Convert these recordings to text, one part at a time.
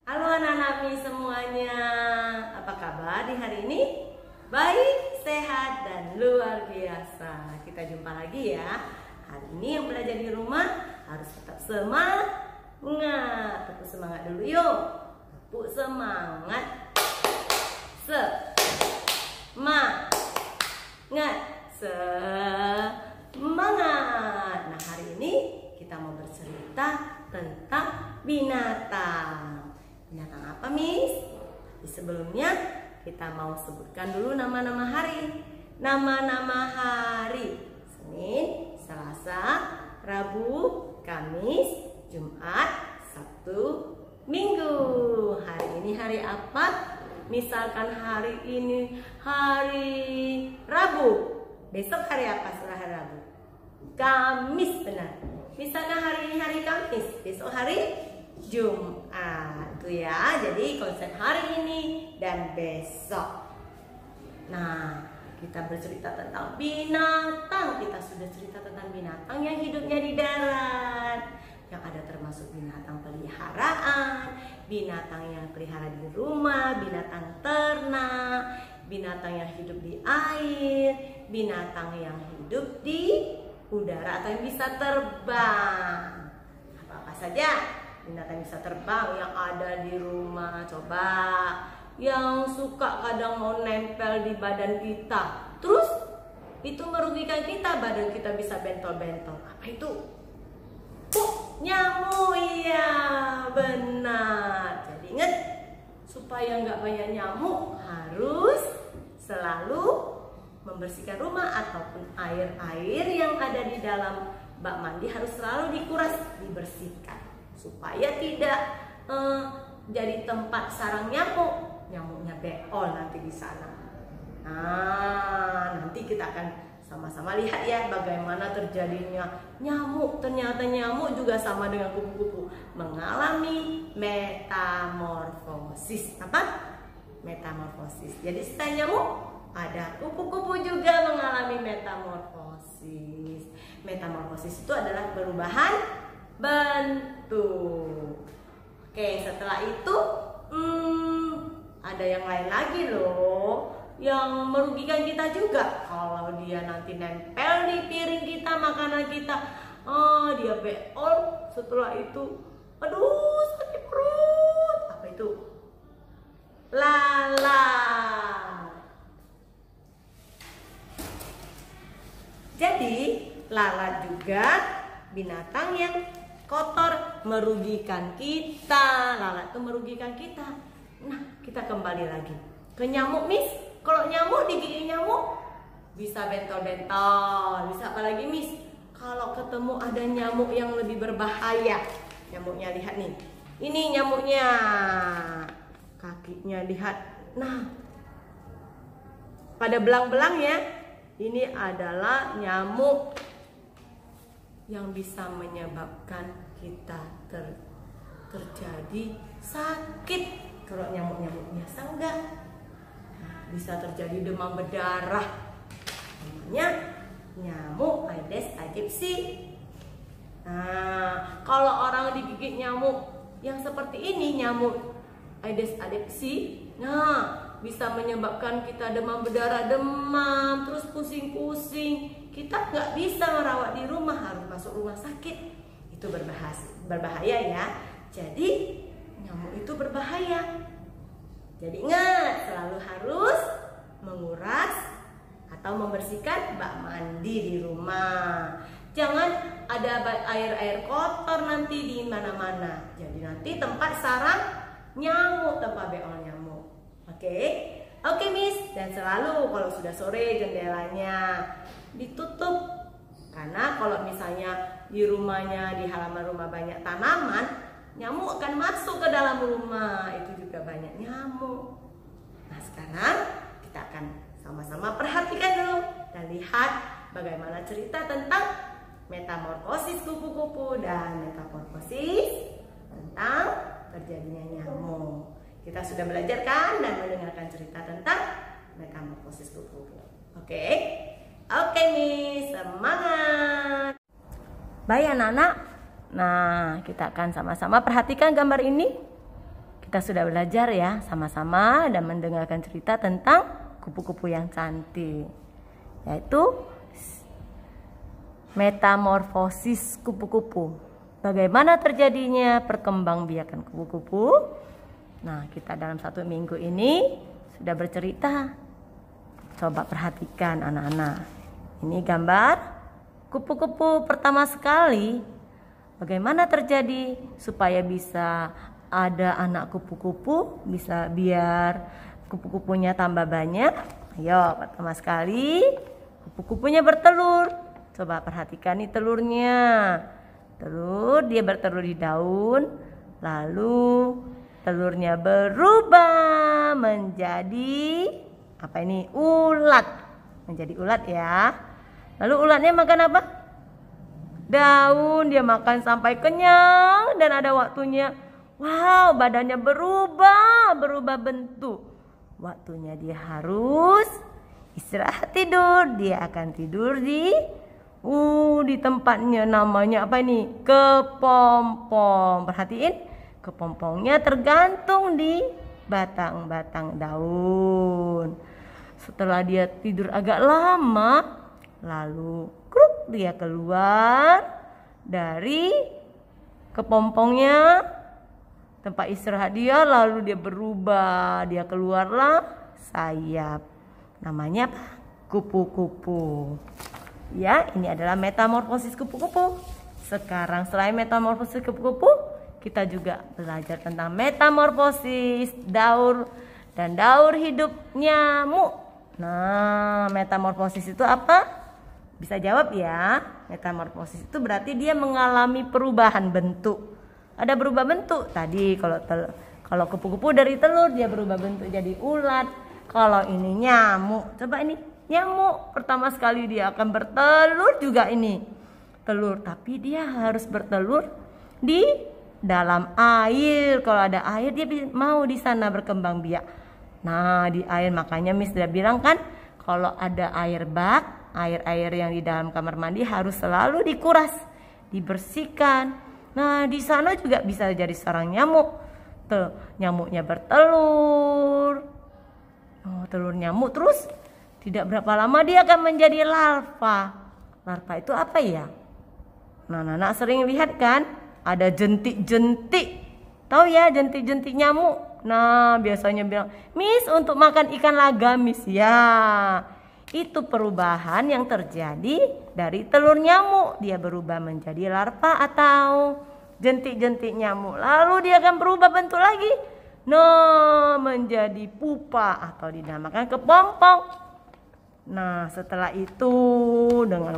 Halo anak-anak Mi semuanya, apa kabar di hari ini? Baik, sehat, dan luar biasa. Kita jumpa lagi ya. Hari ini yang belajar di rumah harus tetap semangat. Tepuk semangat dulu yuk. Tepuk semangat. Semangat. Semangat. Nah, hari ini kita mau bercerita tentang binatang. Binatang apa, Miss? Tapi sebelumnya kita mau sebutkan dulu nama-nama hari. Nama-nama hari: Senin, Selasa, Rabu, Kamis, Jumat, Sabtu, Minggu. Hari ini hari apa? Misalkan hari ini hari Rabu. Besok hari apa setelah hari Rabu? Kamis, benar. Misalkan hari ini hari Kamis, besok hari Jumat. Itu ya. Jadi konsep hari ini dan besok. Nah, kita bercerita tentang binatang. Kita sudah cerita tentang binatang yang hidupnya di darat. Yang ada termasuk binatang peliharaan, binatang yang pelihara di rumah, binatang ternak, binatang yang hidup di air, binatang yang hidup di udara atau yang bisa terbang. Apa-apa saja binatang bisa terbang yang ada di rumah. Coba yang suka kadang mau nempel di badan kita, terus itu merugikan kita, badan kita bisa bentol-bentol. Apa itu? Nyamuk. Iya, benar. Jadi ingat, supaya nggak banyak nyamuk harus selalu membersihkan rumah ataupun air-air yang ada di dalam bak mandi harus selalu dikuras, dibersihkan supaya tidak jadi tempat sarang nyamuk. Nyamuknya beol nanti di sana. Nah, nanti kita akan sama-sama lihat ya bagaimana terjadinya nyamuk. Ternyata nyamuk juga sama dengan kupu-kupu, mengalami metamorfosis. Apa? Metamorfosis. Jadi selain nyamuk, ada kupu-kupu juga mengalami metamorfosis. Metamorfosis itu adalah perubahan bentuk. Oke, setelah itu ada yang lain lagi loh yang merugikan kita juga. Kalau dia nanti nempel di piring kita, makanan kita, dia beol, setelah itu aduh sakit perut. Apa itu? Lalat. Jadi lalat juga binatang yang kotor, merugikan kita. Lalat itu merugikan kita. Nah, kita kembali lagi ke nyamuk, Miss. Kalau nyamuk digigit nyamuk bisa bentol-bentol. Bisa apa lagi, Miss? Kalau ketemu ada nyamuk yang lebih berbahaya. Nyamuknya lihat nih. Ini nyamuknya. Kakinya lihat. Nah, pada belang-belang ya. Ini adalah nyamuk yang bisa menyebabkan kita terjadi sakit. Kalau nyamuk-nyamuk biasa enggak. Nah, bisa terjadi demam berdarah. Namanya nyamuk Aedes aegypti. Nah, kalau orang digigit nyamuk yang seperti ini, nyamuk Aedes aegypti, nah bisa menyebabkan kita demam berdarah, demam, terus pusing-pusing. Kita nggak bisa merawat di rumah, harus masuk rumah sakit. Itu berbahaya ya. Jadi nyamuk itu berbahaya. Jadi ingat, selalu harus menguras atau membersihkan bak mandi di rumah. Jangan ada air-air kotor nanti di mana-mana. Jadi nanti tempat sarang nyamuk, tempat beol nyamuk. Oke, Miss. Dan selalu kalau sudah sore jendelanya ditutup. Karena kalau misalnya di rumahnya, di halaman rumah banyak tanaman, nyamuk akan masuk ke dalam rumah. Itu juga banyak nyamuk. Nah, sekarang kita akan sama-sama perhatikan dulu dan lihat bagaimana cerita tentang metamorfosis kupu-kupu dan metamorfosis tentang terjadinya nyamuk. Kita sudah belajar kan dan mendengarkan cerita tentang metamorfosis kupu-kupu. Oke, Miss, semangat. Baik anak-anak. Nah, kita akan sama-sama perhatikan gambar ini. kita sudah belajar ya sama-sama dan mendengarkan cerita tentang kupu-kupu yang cantik, yaitu metamorfosis kupu-kupu. Bagaimana terjadinya perkembangbiakan kupu-kupu? Nah, kita dalam 1 minggu ini sudah bercerita. Coba perhatikan anak-anak. Ini gambar kupu-kupu pertama sekali. Bagaimana terjadi supaya bisa ada anak kupu-kupu, bisa biar kupu-kupunya tambah banyak? Ayo, pertama sekali kupu-kupunya bertelur. Coba perhatikan nih telurnya. Dia bertelur di daun, lalu telurnya berubah menjadi apa ini? Ulat. Menjadi ulat ya. Lalu ulatnya makan apa? Daun. Dia makan sampai kenyang dan ada waktunya. Wow, badannya berubah bentuk. Waktunya dia harus istirahat tidur. Dia akan tidur di tempatnya, namanya apa ini? Kepompong. Perhatiin, kepompongnya tergantung di batang-batang daun. Setelah dia tidur agak lama, lalu dia keluar dari kepompongnya, tempat istirahat dia, lalu dia berubah. Dia keluarlah sayap. Namanya apa? Kupu-kupu. Ya, ini adalah metamorfosis kupu-kupu. Sekarang selain metamorfosis kupu-kupu, kita juga belajar tentang metamorfosis daur dan daur hidup nyamuk. Nah, metamorfosis itu apa? Bisa jawab ya. Metamorfosis itu berarti dia mengalami perubahan bentuk. Ada berubah bentuk. Tadi kalau kupu-kupu dari telur dia berubah bentuk jadi ulat. Kalau ini nyamuk, coba ini nyamuk pertama sekali dia akan bertelur juga ini telur, tapi dia harus bertelur di dalam air. Kalau ada air dia mau di sana berkembang biak. Nah, di air, makanya Miss sudah bilang kan, kalau ada air bak, air-air yang di dalam kamar mandi harus selalu dikuras, dibersihkan. Nah, di sana juga bisa jadi sarang nyamuk. Nyamuknya bertelur. Telur nyamuk, terus tidak berapa lama dia akan menjadi larva. Larva itu apa ya? Nah, anak sering lihat kan, ada jentik-jentik. Tahu ya jentik-jentik nyamuk? Nah, biasanya bilang, "Miss, untuk makan ikan lagamis." Ya, itu perubahan yang terjadi dari telur nyamuk. Dia berubah menjadi larva atau jentik-jentik nyamuk. Lalu dia akan berubah bentuk lagi. Nah, menjadi pupa atau dinamakan kepompong. Nah, setelah itu dengan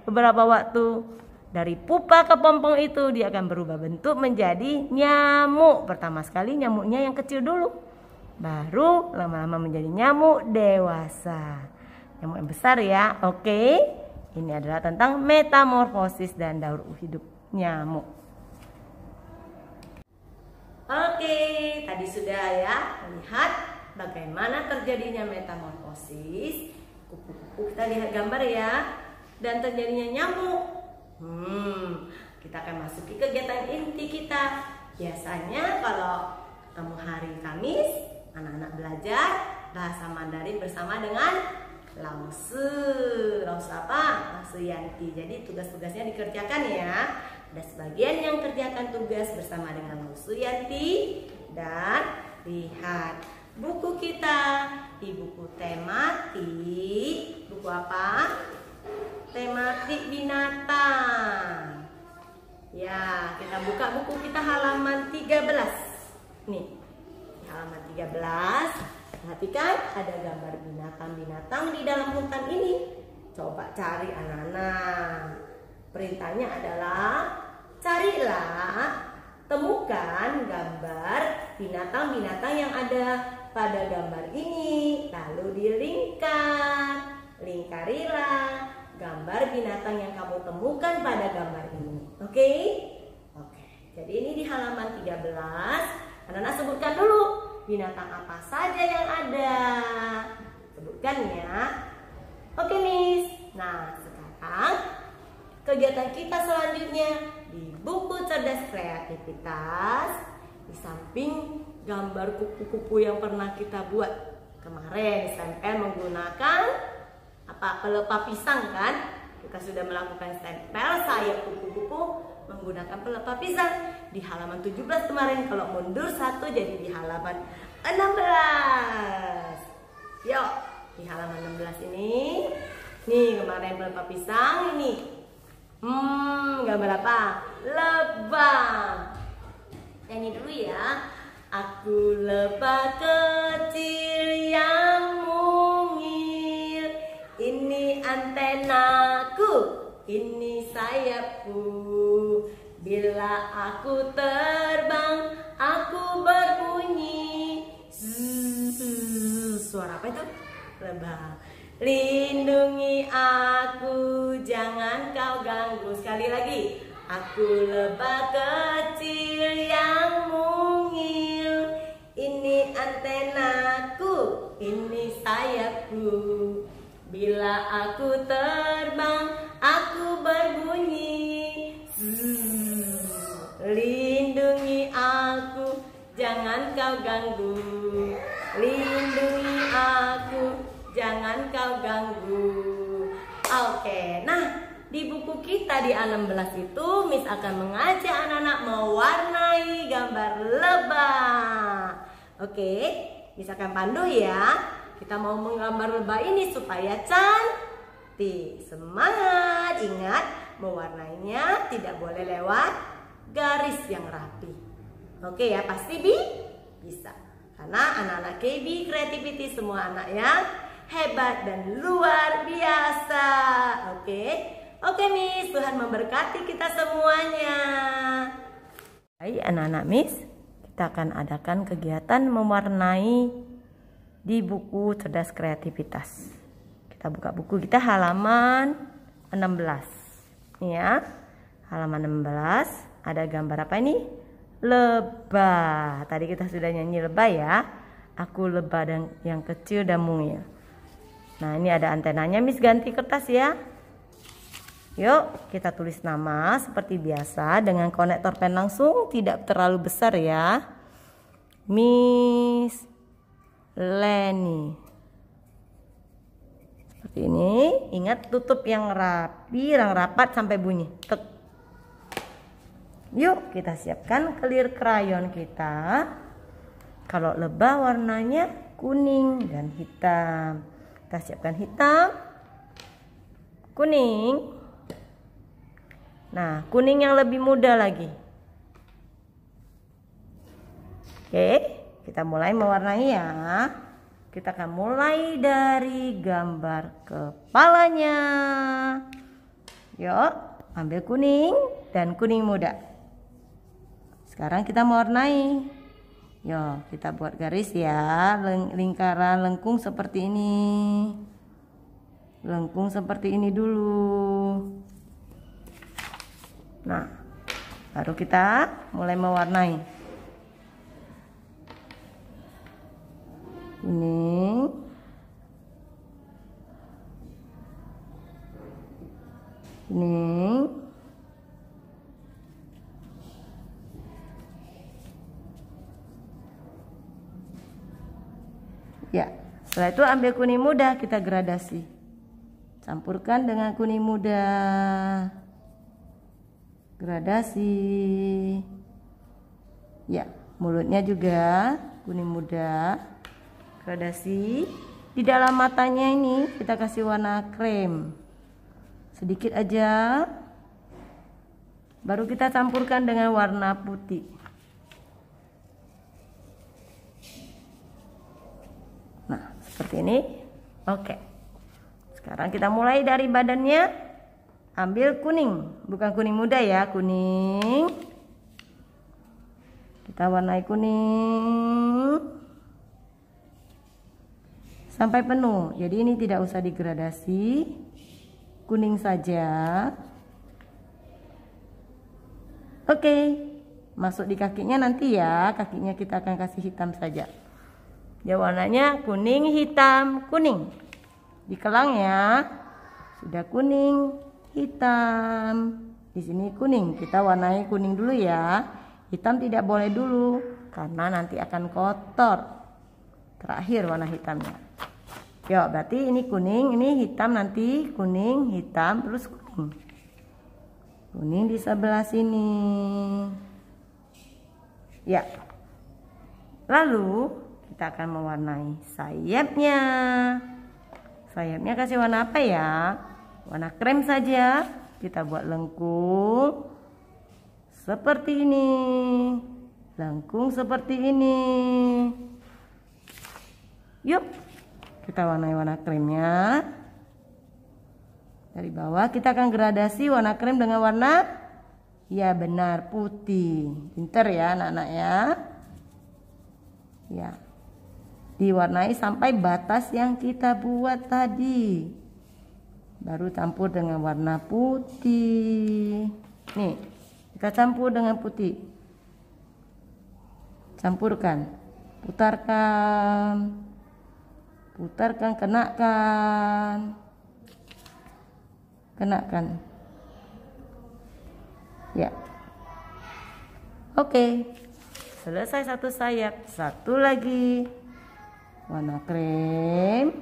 beberapa waktu dari pupa ke pompong itu dia akan berubah bentuk menjadi nyamuk. Pertama sekali nyamuknya yang kecil dulu, baru lama-lama menjadi nyamuk dewasa, nyamuk yang besar ya. Oke, ini adalah tentang metamorfosis dan daur hidup nyamuk. Oke, tadi sudah ya melihat bagaimana terjadinya metamorfosis kupu-kupu. Kita lihat gambar ya, dan terjadinya nyamuk. Kita akan masuki kegiatan inti kita. Biasanya kalau ketemu hari Kamis, anak-anak belajar bahasa Mandarin bersama dengan Lause. Lause apa? Lause Yanti. Jadi tugas-tugasnya dikerjakan ya. Ada sebagian yang kerjakan tugas bersama dengan Lause Yanti. Dan lihat buku kita di buku tematik. Buku apa? Tematik binatang. Ya, kita buka buku kita halaman 13. Nih, di halaman 13, perhatikan ada gambar binatang-binatang di dalam hutan ini. Coba cari anak-anak. Perintahnya adalah carilah, temukan gambar binatang-binatang yang ada pada gambar ini. Lalu lingkarilah gambar binatang yang kamu temukan pada gambar ini. Oke? Jadi ini di halaman 13. Anak-anak sebutkan dulu binatang apa saja yang ada. Sebutkan ya. Oke, Miss. Nah, sekarang kegiatan kita selanjutnya di buku cerdas kreativitas Di samping gambar kupu-kupu yang pernah kita buat kemarin, stempel menggunakan pelepah pisang kan? Kita sudah melakukan stempel sayap kupu-kupu menggunakan pelepah pisang di halaman 17 kemarin. Kalau mundur satu jadi di halaman 16. Yuk, di halaman 16 ini. Nih kemarin pelepah pisang ini. Gambar apa? Lebah. Nyanyi dulu ya. Aku lebah kecil yang mungil. Ini antenaku, ini sayapku. Bila aku terbang, aku berbunyi. Suara apa itu? Lebah. Lindungi aku, jangan kau ganggu. Sekali lagi. Aku lebah kecil yang mungil. Ini antenaku, ini sayapku. Bila aku terbang, aku berbunyi. Lindungi aku, jangan kau ganggu. Lindungi aku, jangan kau ganggu. Oke, nah di buku kita di A16 itu Miss akan mengajak anak-anak mewarnai gambar lebah. Oke, Miss akan pandu ya. Kita mau menggambar lebah ini supaya cantik. Semangat, ingat mewarnainya tidak boleh lewat garis yang rapi. Oke ya, pasti bisa. Karena anak-anak KB Creativity semua anak yang hebat dan luar biasa. Oke Miss, Tuhan memberkati kita semuanya. Hai anak-anak Miss, kita akan adakan kegiatan mewarnai di buku Cerdas Kreativitas. Kita buka buku kita halaman 16. Nih ya, halaman 16 ada gambar apa ini? Lebah. Tadi kita sudah nyanyi lebah ya. Aku lebah dan yang kecil dan mungil. Nah ini ada antenanya, Miss ganti kertas ya. Yuk kita tulis nama seperti biasa dengan konektor pen langsung, tidak terlalu besar ya. Miss Leni. Seperti ini. Ingat tutup yang rapi, yang rapat sampai bunyi. Tek. Yuk kita siapkan clear crayon kita. Kalau lebah warnanya kuning dan hitam. Kita siapkan hitam, kuning. Nah, kuning yang lebih muda lagi. Oke, kita mulai mewarnai ya. Kita akan mulai dari gambar kepalanya. Yuk, ambil kuning dan kuning muda. Sekarang kita mewarnai. Yuk, kita buat garis ya, lingkaran lengkung seperti ini. Lengkung seperti ini dulu. Nah, baru kita mulai mewarnai. Kuning, kuning, ya. Setelah itu ambil kuning muda, kita gradasi. Campurkan dengan kuning muda. Gradasi. Ya, mulutnya juga kuning muda. Gradasi. Di dalam matanya ini kita kasih warna krem. Sedikit aja. Baru kita campurkan dengan warna putih. Nah, seperti ini. Oke. Sekarang kita mulai dari badannya. Ambil kuning, bukan kuning muda ya, kuning. Kita warnai kuning sampai penuh. Jadi ini tidak usah digradasi, kuning saja. Oke, masuk di kakinya nanti ya. Kakinya kita akan kasih hitam saja. Ya warnanya kuning, hitam, kuning. Di kelangnya sudah kuning, hitam. Di sini kuning. Kita warnai kuning dulu ya. Hitam tidak boleh dulu. karena nanti akan kotor. Terakhir warna hitamnya. Yuk, berarti ini kuning, ini hitam, nanti kuning, hitam, terus kuning. Kuning di sebelah sini. Ya. Lalu kita akan mewarnai sayapnya. Sayapnya kasih warna apa ya? Warna krem saja. Kita buat lengkung seperti ini. Lengkung seperti ini. Yuk, kita warnai warna kremnya. Dari bawah kita akan gradasi warna krem dengan warna, ya benar, putih. Pinter ya anak-anak ya. Ya. Diwarnai sampai batas yang kita buat tadi. Baru campur dengan warna putih. Nih, kita campur dengan putih. Campurkan. Putarkan. Putarkan, kenakan. Kenakan. Ya. Oke. Selesai satu sayap. Satu lagi. Warna krem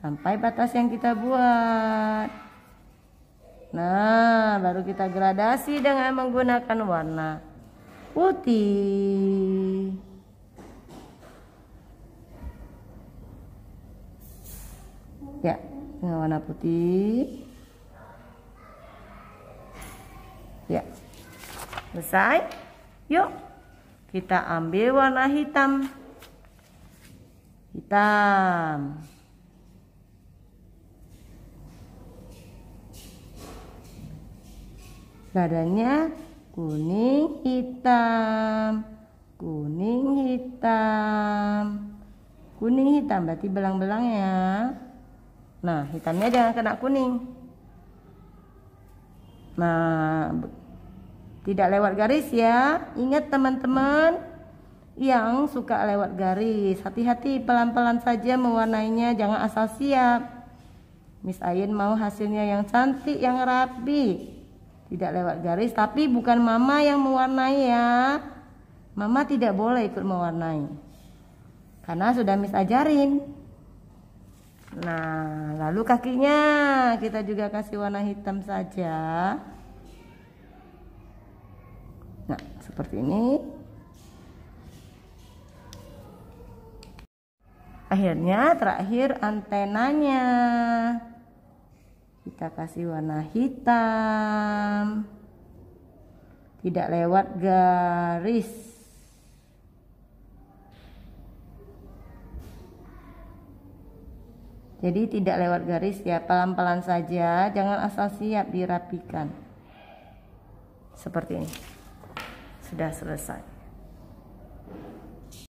sampai batas yang kita buat. Nah, baru kita gradasi dengan menggunakan warna putih. Ya, dengan warna putih. Ya, selesai. Yuk, kita ambil warna hitam. Hitam. Badannya kuning hitam. Kuning hitam. Kuning hitam berarti belang-belangnya. Nah, hitamnya jangan kena kuning. Nah, tidak lewat garis ya. Ingat teman-teman yang suka lewat garis, hati-hati, pelan-pelan saja mewarnainya, jangan asal siap. Miss Ayin mau hasilnya yang cantik, yang rapi, tidak lewat garis. Tapi bukan mama yang mewarnai ya. Mama tidak boleh ikut mewarnai karena sudah Miss ajarin. Nah, lalu kakinya kita juga kasih warna hitam saja. Nah, seperti ini. Akhirnya terakhir antenanya. Kita kasih warna hitam. Tidak lewat garis. Jadi tidak lewat garis ya, pelan-pelan saja, jangan asal siap, dirapikan. Seperti ini. Sudah selesai.